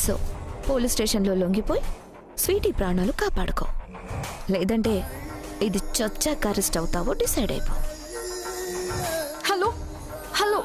So police స్టేషన్లో లొంగిపోయి Sweety ప్రాణాలు కాపాడుకో, లేదంటే ఇది చచ్చాక అరెస్ట్ అవుతావో డిసైడ్ అయిపో. హలో హలో,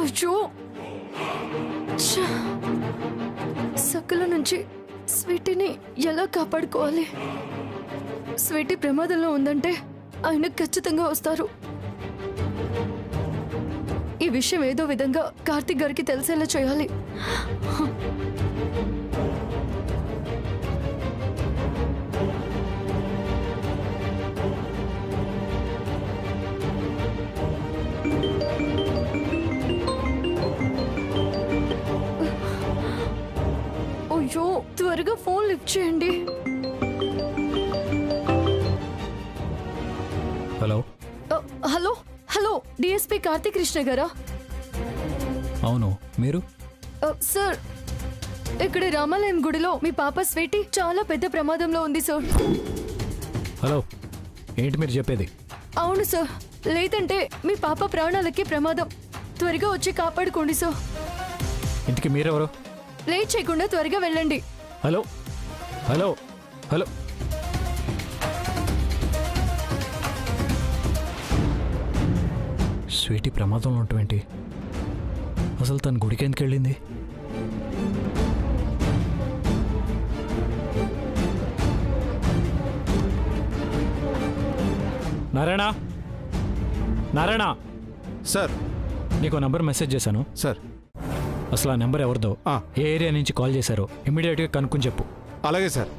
అయ్యో సకల నుంచి స్వీటీని ఎలా కాపాడుకోవాలి? స్వీటీ ప్రమాదంలో ఉందంటే ఆయన ఖచ్చితంగా వస్తారు. ఈ విషయం ఏదో విధంగా కార్తిక్ గారికి తెలిసేలా చేయాలి. అయ్యో త్వరగా ఫోన్ లిఫ్ట్ చేయండి. Hello hello hello, DSP Karthik Krishna గారా? అవును, మీరు? సార్, ఇక్కడ రామాలయం గుడిలో మీ పాప స్వీటీ చాలా పెద్ద ప్రమాదంలో ఉంది సార్. హలో, ఏంటి మీరు చెప్పేది? అవును సార్, లేదంటే మీ పాప ప్రాణాలకి ప్రమాదం. త్వరగా వచ్చి కాపాడుకోండి సార్. ఇంటికి మీరెవరు? లేట్ చేయకుండా త్వరగా వెళ్ళండి. హలో హలో హలో, స్వీటీ ప్రమాదంలో ఉంటామేంటి? అసలు తన గుడికి ఎందుకు వెళ్ళింది? నారాయణ, నారాయణ సార్. నీకు నంబర్ మెసేజ్ చేశాను సార్. అసలు ఆ నెంబర్ ఎవరిదో, ఏ ఏరియా నుంచి కాల్ చేశారో ఇమ్మీడియట్గా కనుక్కొని చెప్పు. అలాగే సార్.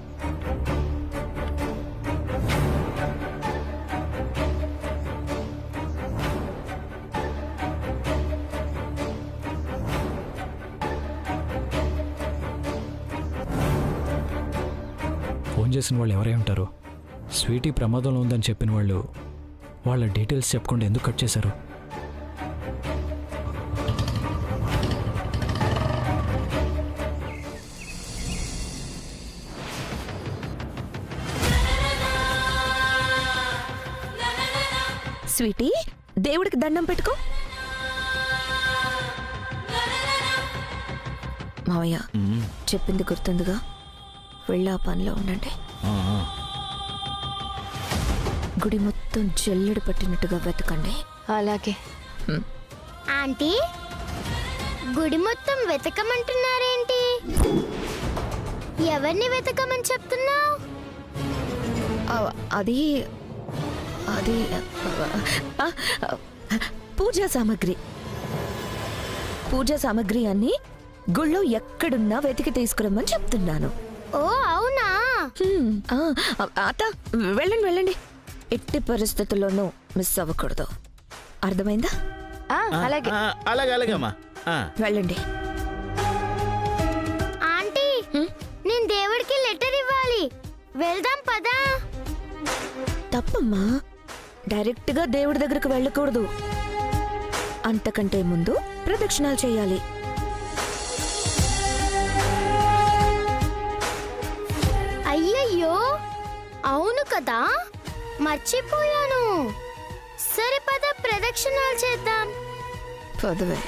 ఫోన్ చేసిన వాళ్ళు ఎవరై ఉంటారు? స్వీటీ ప్రమాదంలో ఉందని చెప్పిన వాళ్ళు వాళ్ళ డీటెయిల్స్ చెప్పకుండా ఎందుకు కట్ చేశారు? స్వీటీ, దేవుడికి దండం పెట్టుకో. మావయ్య చెప్పింది గుర్తుందిగా, వెళ్ళి ఆ పనిలో ఉండండి. గుడి మొత్తం జల్లెడు పట్టినట్టుగా వెతకండి. అలాగే. ఆంటీ, గుడి మొత్తం వెతకమంటున్నారేంటి? ఎవరిని వెతకమని చెప్తున్నావు? అది అది పూజా సామాగ్రి. పూజా సామాగ్రి అన్ని గుళ్ళో ఎక్కడున్నా వెతికి తీసుకురమ్మని చెప్తున్నాను. ఓ అవునా? అత్త, వెళ్ళండి వెళ్ళండి, ఎట్టి పరిస్థితుల్లోనూ మిస్ అవ్వకూడదు. అర్థమైందా? అలాగే అలాగే అలాగేమ్మా. వెళ్ళండి. ఆంటీ, నేను దేవుడికి లెటర్ ఇవ్వాలి. వెళ్దాం పదా. తప్పమ్మా, డైరెక్ట్ గా దేవుడి దగ్గరకు వెళ్ళకూడదు. అంతకంటే ముందు ప్రదక్షిణాలు చేయాలి. అయ్యయ్యో, అవును కదా, మర్చిపోయాను. సరే పద, ప్రదక్షిణాలు చేద్దాం. పదవే,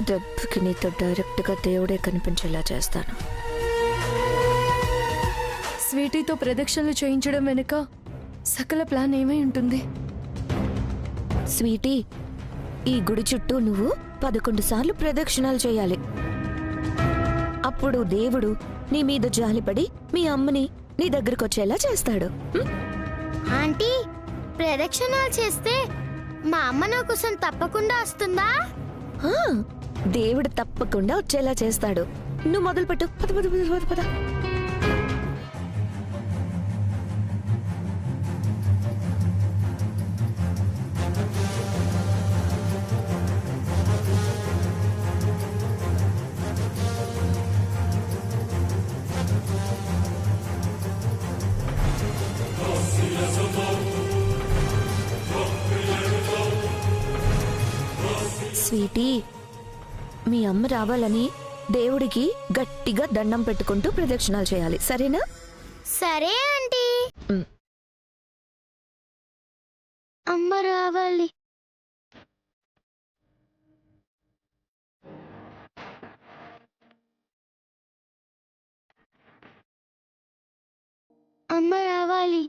దెబ్బకి నీతో డైరెక్ట్ గా దేవుడే కనిపించేలా చేస్తాను. స్వీటీతో ప్రదక్షిణలు చేయించడం వెనుక సకల ప్లాన్ ఏమై ఉంటుంది? స్వీటీ, ఈ గుడి చుట్టూ నువ్వు 11 సార్లు ప్రదక్షిణాలు చేయాలి. అప్పుడు దేవుడు నీ మీద జాలిపడి మీ అమ్మని నీ దగ్గరకు వచ్చేలా చేస్తాడు. ఆంటీ, ప్రదక్షిణాలు చేస్తే మా అమ్మ నా కోసం తప్పకుండా వస్తుందా? దేవుడు తప్పకుండా వచ్చేలా చేస్తాడు. నువ్వు మొదలుపెట్టు. పద పద పద పద పద. స్వీటీ, మీ అమ్మ రావాలని దేవుడికి గట్టిగా దండం పెట్టుకుంటూ ప్రదక్షిణాలు చేయాలి, సరేనా? సరే ఆంటీ. అమ్మ రావాలి. అమ్మ రావాలి.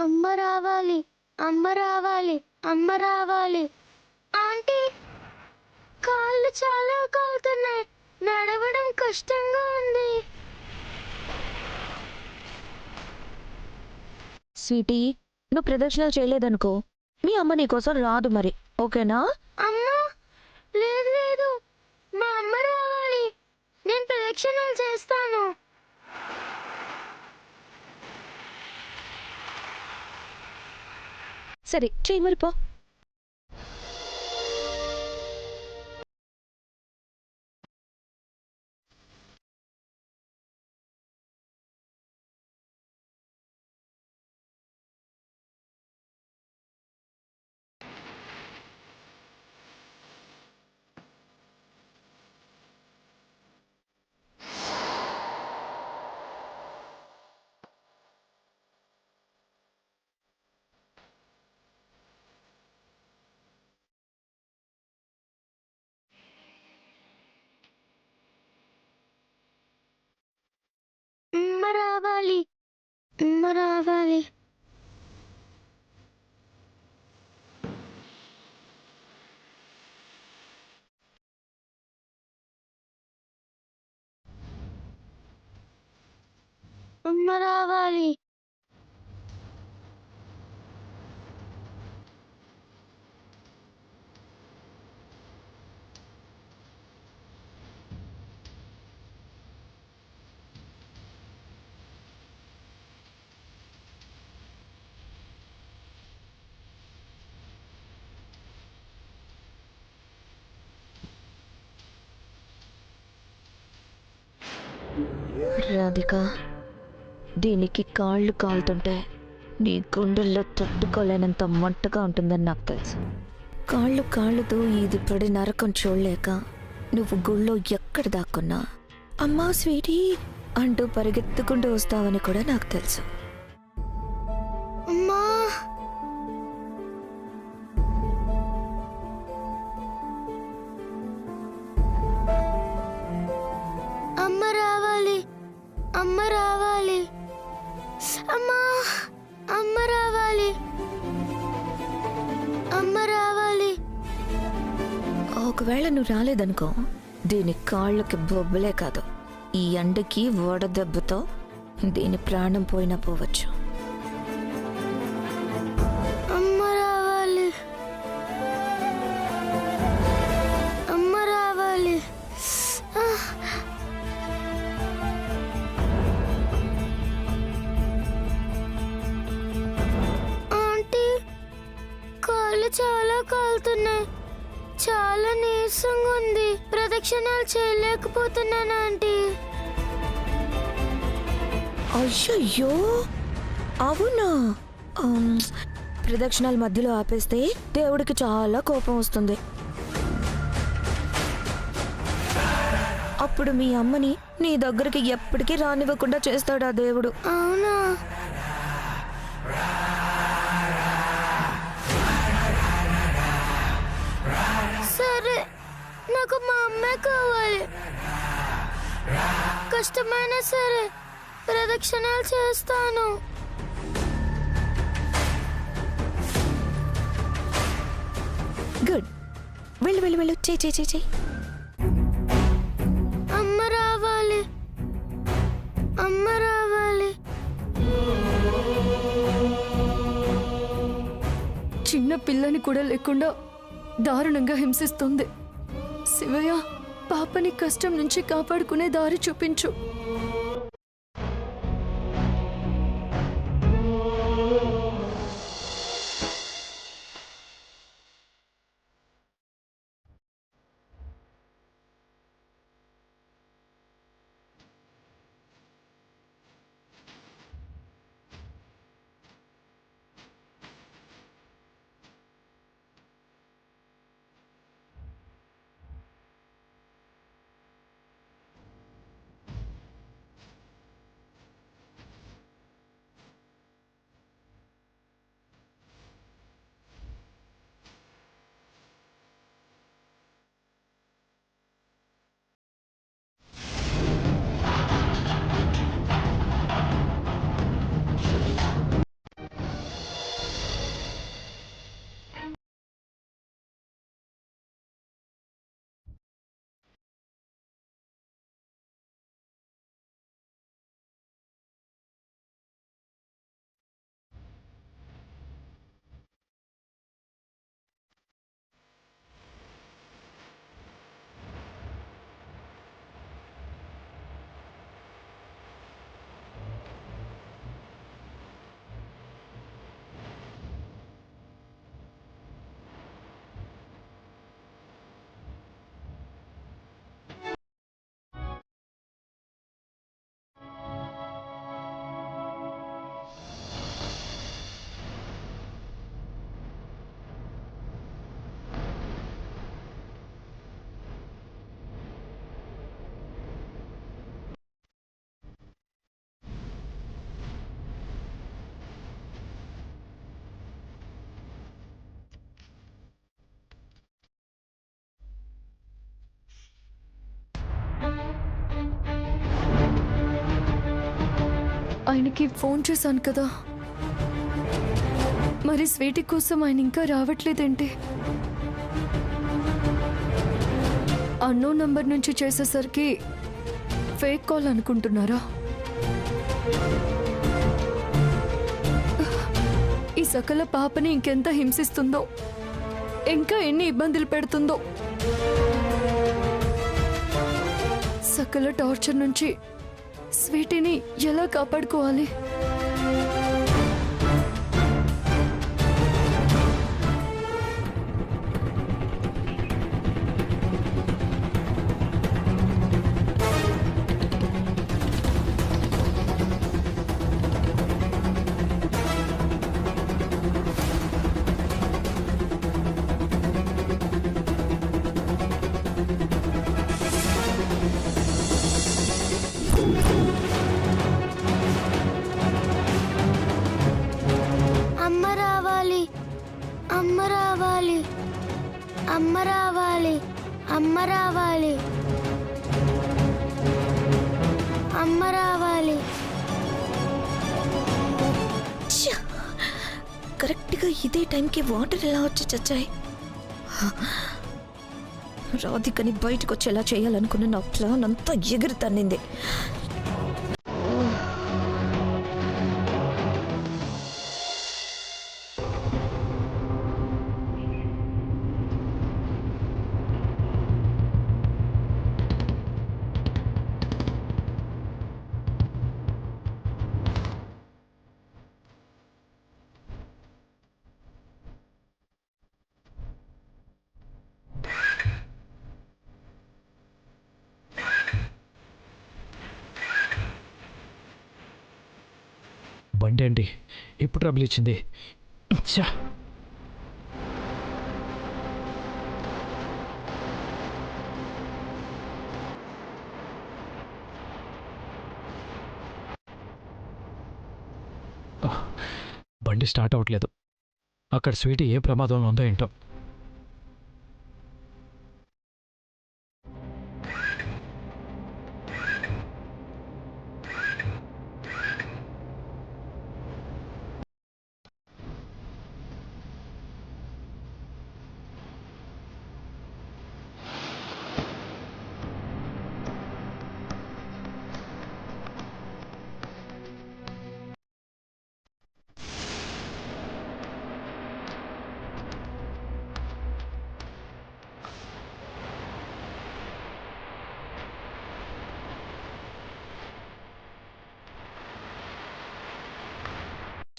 అమ్మ రావాలి. అమ్మ రావాలి. అమ్మ రావాలి. ఆంటీ, కాళ్ళు చాలా కాలుతున్నాయి. నడవడం కష్టంగా ఉంది. స్వీటీ, నువ్వు ప్రదక్షిణలు చేయలేదనుకో మీ అమ్మ నీకోసం రాదు మరి, ఓకేనా? అమ్మా, లేదు లేదు, మా అమ్మ రావాలి. నేను ప్రదక్షిణలు చేస్తాను. సరే చెయ్యి మరి పో. అమ్మ రావాలి. అమ్మ రావాలి. అమ్మ రావాలి. రాధిక, దీనికి కాళ్ళు కాలుతుంటే నీ గుండెల్లో తట్టుకోలేనంత మంటగా ఉంటుందని నాకు తెలుసు. కాళ్ళతో ఇది పడి నరకం చూడలేక నువ్వు గుళ్ళో ఎక్కడ దాక్కున్నా అమ్మా స్వీటీ అంటూ పరిగెత్తుకుంటూ వస్తావని కూడా నాకు తెలుసు. అమ్మా, అమ్మ రావాలి. అమ్మ రావాలి. అమ్మా, అమ్మ రావాలి. అమ్మ రావాలి. ఒకవేళ నువ్వు రాలేదనుకో, దీని కాళ్ళకి బొబ్బలే కాదు, ఈ ఎండకి వడదెబ్బతో దీని ప్రాణం పోయినా పోవచ్చు. అమ్మ రావాలి, అమ్మ రావాలి. ఆంటీ, కాళ్ళు చాలా కాలుతున్నాయి, చాలా నీరసంగా ఉంది. ప్రదక్షిణాలు చేయలేకపోతున్నాను ఆంటీ. అయ్యయ్యో, అవునా? ప్రదక్షిణాల మధ్యలో ఆపేస్తే దేవుడికి చాలా కోపం వస్తుంది. అప్పుడు మీ అమ్మని నీ దగ్గరికి ఎప్పటికీ రానివ్వకుండా చేస్తాడు ఆ దేవుడు. అవునా? సరే, నాకు మా అమ్మే కావాలి. కష్టమైనా సరే ప్రదక్షిణాలు చేస్తాను. గుడ్, వెళ్ళు వెళ్ళు వెళ్ళు, చెయ్యి. అమ్మ రావాలి, అమ్మ రావాలి. చిన్న పిల్లని కూడా లేకుండా దారుణంగా హింసిస్తుంది. శివయ్య, పాపని కష్టం నుంచి కాపాడుకునే దారి చూపించు. ఆయనకి ఫోన్ చేశాను కదా, మరి స్వీటీ కోసం ఆయన ఇంకా రావట్లేదేంటి? అన్నోన్ నంబర్ నుంచి చేసేసరికి ఫేక్ కాల్ అనుకుంటున్నారా? ఈ సకల పాపని ఇంకెంత హింసిస్తుందో, ఇంకా ఎన్ని ఇబ్బందులు పెడుతుందో. సకల టార్చర్ నుంచి స్వీటీని ఎలా కాపాడుకోవాలి? అమ్మ రావాలి, అమ్మ రావాలి, అమ్మ రావాలి, అమ్మ రావాలి, అమ్మ రావాలి. కరెక్ట్గా ఇదే టైంకి వాటర్ ఎలా వచ్చి చచ్చాయి? రాధికని బయటకు వచ్చేలా చేయాలనుకున్న నా ప్లాన్ అంతా ఎగిరి తన్నింది. బండి అండి ఇప్పుడు ట్రబుల్ ఇచ్చింది. ఛా! బండి స్టార్ట్ అవ్వట్లేదు. అక్కడ స్వీటీ ఏ ప్రమాదంలో ఉందో ఏంటో.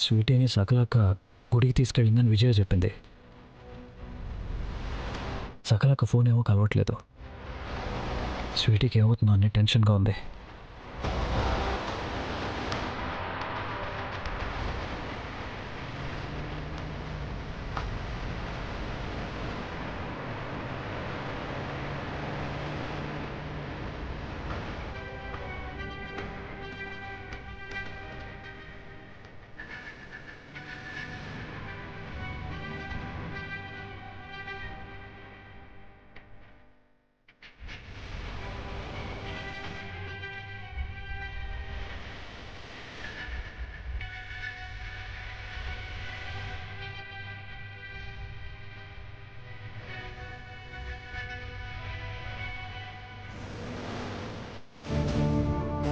స్వీటీని సకలక్క గుడికి తీసుకెళ్ళిందని విజయ చెప్పింది. సకలక్క ఫోన్ ఏమో కలవట్లేదు. స్వీటీకి ఏమవుతుందో అని టెన్షన్గా ఉంది.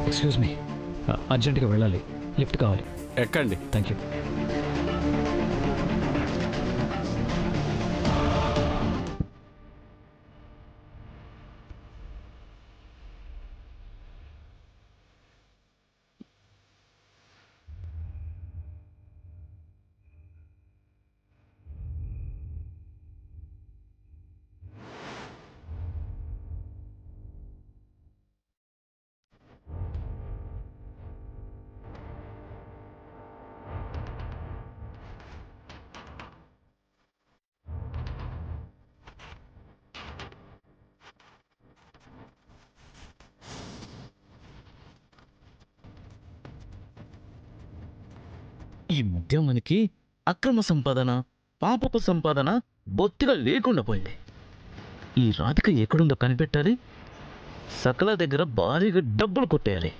ఎక్స్క్యూజ్ మీ, అర్జెంటుగా వెళ్ళాలి. లిఫ్ట్ కావాలి. ఎక్కండి. Thank you. ఈ మధ్య మనకి అక్రమ సంపాదన, పాపపు సంపాదన బొత్తిగా లేకుండా పోయింది. ఈ రాధిక ఎక్కడుందో కనిపెట్టాలి. సకల దగ్గర భారీగా డబ్బులు కొట్టేయాలి.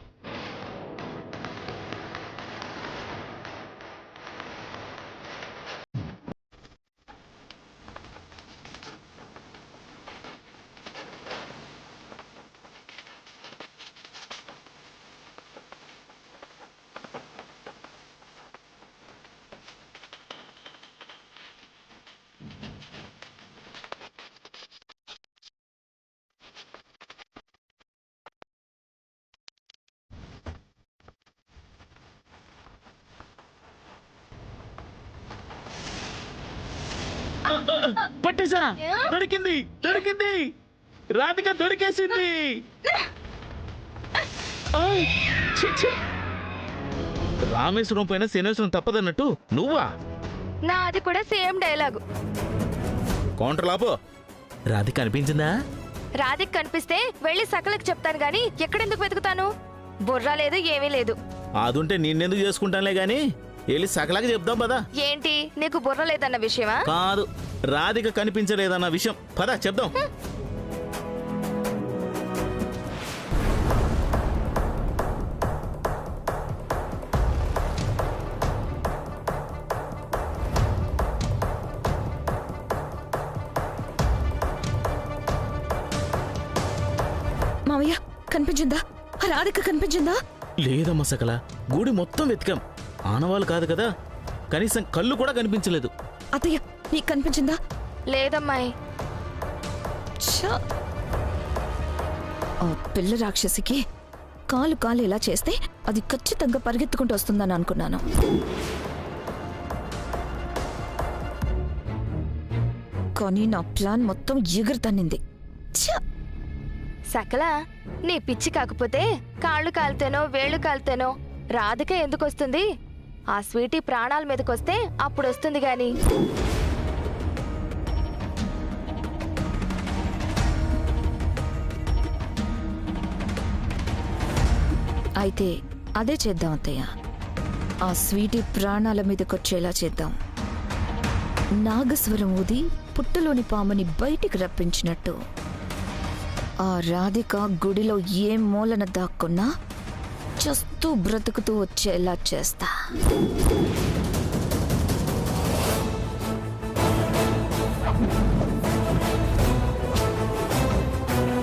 పట్టేసా, దొరికింది దొరికింది, రాధిక దొరికేసింది. ఆయ్, ఛీ, ఛీ. రామేశ్వరం పైన శనేశ్వరం తప్పదన్నట్టు నువ్వా? నాది కూడా సేమ్ డైలాగు. కౌంటర్ లాపో. రాధిక అనిపించిందా? రాధిక్ కనిపిస్తే వెళ్ళి సకలకు చెప్తాను గాని ఎక్కడెందుకు వెతుకుతాను? బుర్ర లేదు, ఏమీ లేదు. అదుంటే నిన్నెందుకు చేసుకుంటానులే గాని వెళ్ళి సకలాగా చెప్దాం పదా. ఏంటి నీకు బుర్ర లేదన్న విషయమా? కాదు, రాధిక కనిపించలేదన్న విషయం. పదా చెప్దాం. కనిపించిందా? రాధిక కనిపించిందా? లేదమ్మా సకల, గుడి మొత్తం వెతికాం, ఆనవాళ్ళు కాదు కదా, కనీసం కళ్ళు కూడా కనిపించలేదు. అత్తయ్య నీకు కనిపించిందా? లేదమ్మాయి. ఛ! ఆ పిల్ల రాక్షసికి కాలు ఇలా చేస్తే అది ఖచ్చితంగా పరిగెత్తుకుంటూ వస్తుందని అనుకున్నాను. కానీ నా ప్లాన్ మొత్తం ఎగురుతన్నింది. సకల, నీ పిచ్చి కాకపోతే కాళ్ళు కాలితేనో వేళ్ళు కాలితేనో రాధిక ఎందుకు వస్తుంది? ఆ స్వీటీ ప్రాణాల మీదకొస్తే అప్పుడు వస్తుంది గాని. అయితే అదే చేద్దాం అత్తయ్య. ఆ స్వీటీ ప్రాణాల మీదకొచ్చేలా చేద్దాం. నాగస్వరం ఊది పుట్టలోని పాముని బయటికి రప్పించినట్టు ఆ రాధిక గుడిలో ఏ మూలన దాక్కున్నా చస్తూ బ్రతుకుతూ వచ్చేలా చేస్తా.